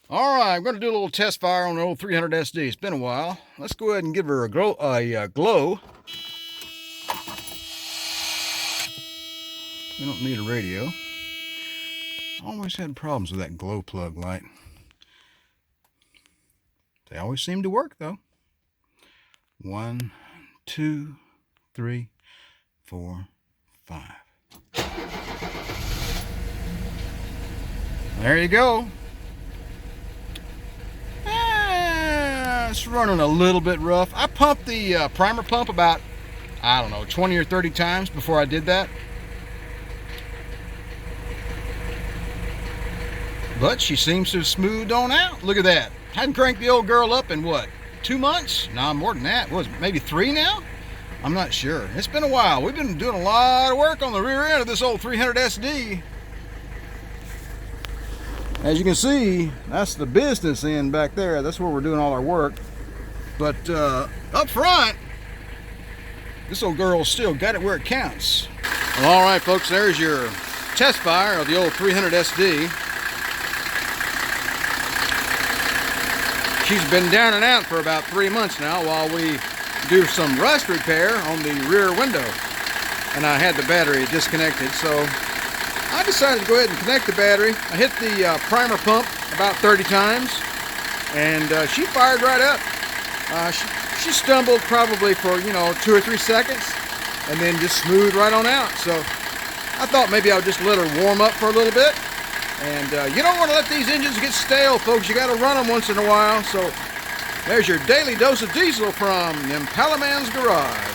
All right, I'm going to do a little test fire on the old 300SD. It's been a while. Let's go ahead and give her a glow. We don't need a radio. Always had problems with that glow plug light. They always seem to work though. 1, 2, 3, 4, 5. There you go. It's running a little bit rough. I pumped the primer pump about, I don't know, 20 or 30 times before I did that. But she seems to have smoothed on out. Look at that. Hadn't cranked the old girl up in what, 2 months? No, more than that. What was it, maybe 3 now? I'm not sure. It's been a while. We've been doing a lot of work on the rear end of this old 300SD. As you can see, that's the business end back there. That's where we're doing all our work. But up front, this old girl's still got it where it counts. Well, all right, folks, there's your test fire of the old 300SD. She's been down and out for about 3 months now while we do some rust repair on the rear window. And I had the battery disconnected, so I decided to go ahead and connect the battery. I hit the primer pump about 30 times, and she fired right up. She stumbled probably for, 2 or 3 seconds, and then just smoothed right on out. So I thought maybe I would just let her warm up for a little bit. And you don't want to let these engines get stale, folks. You got to run them once in a while. So there's your daily dose of diesel from Impalaman's Garage.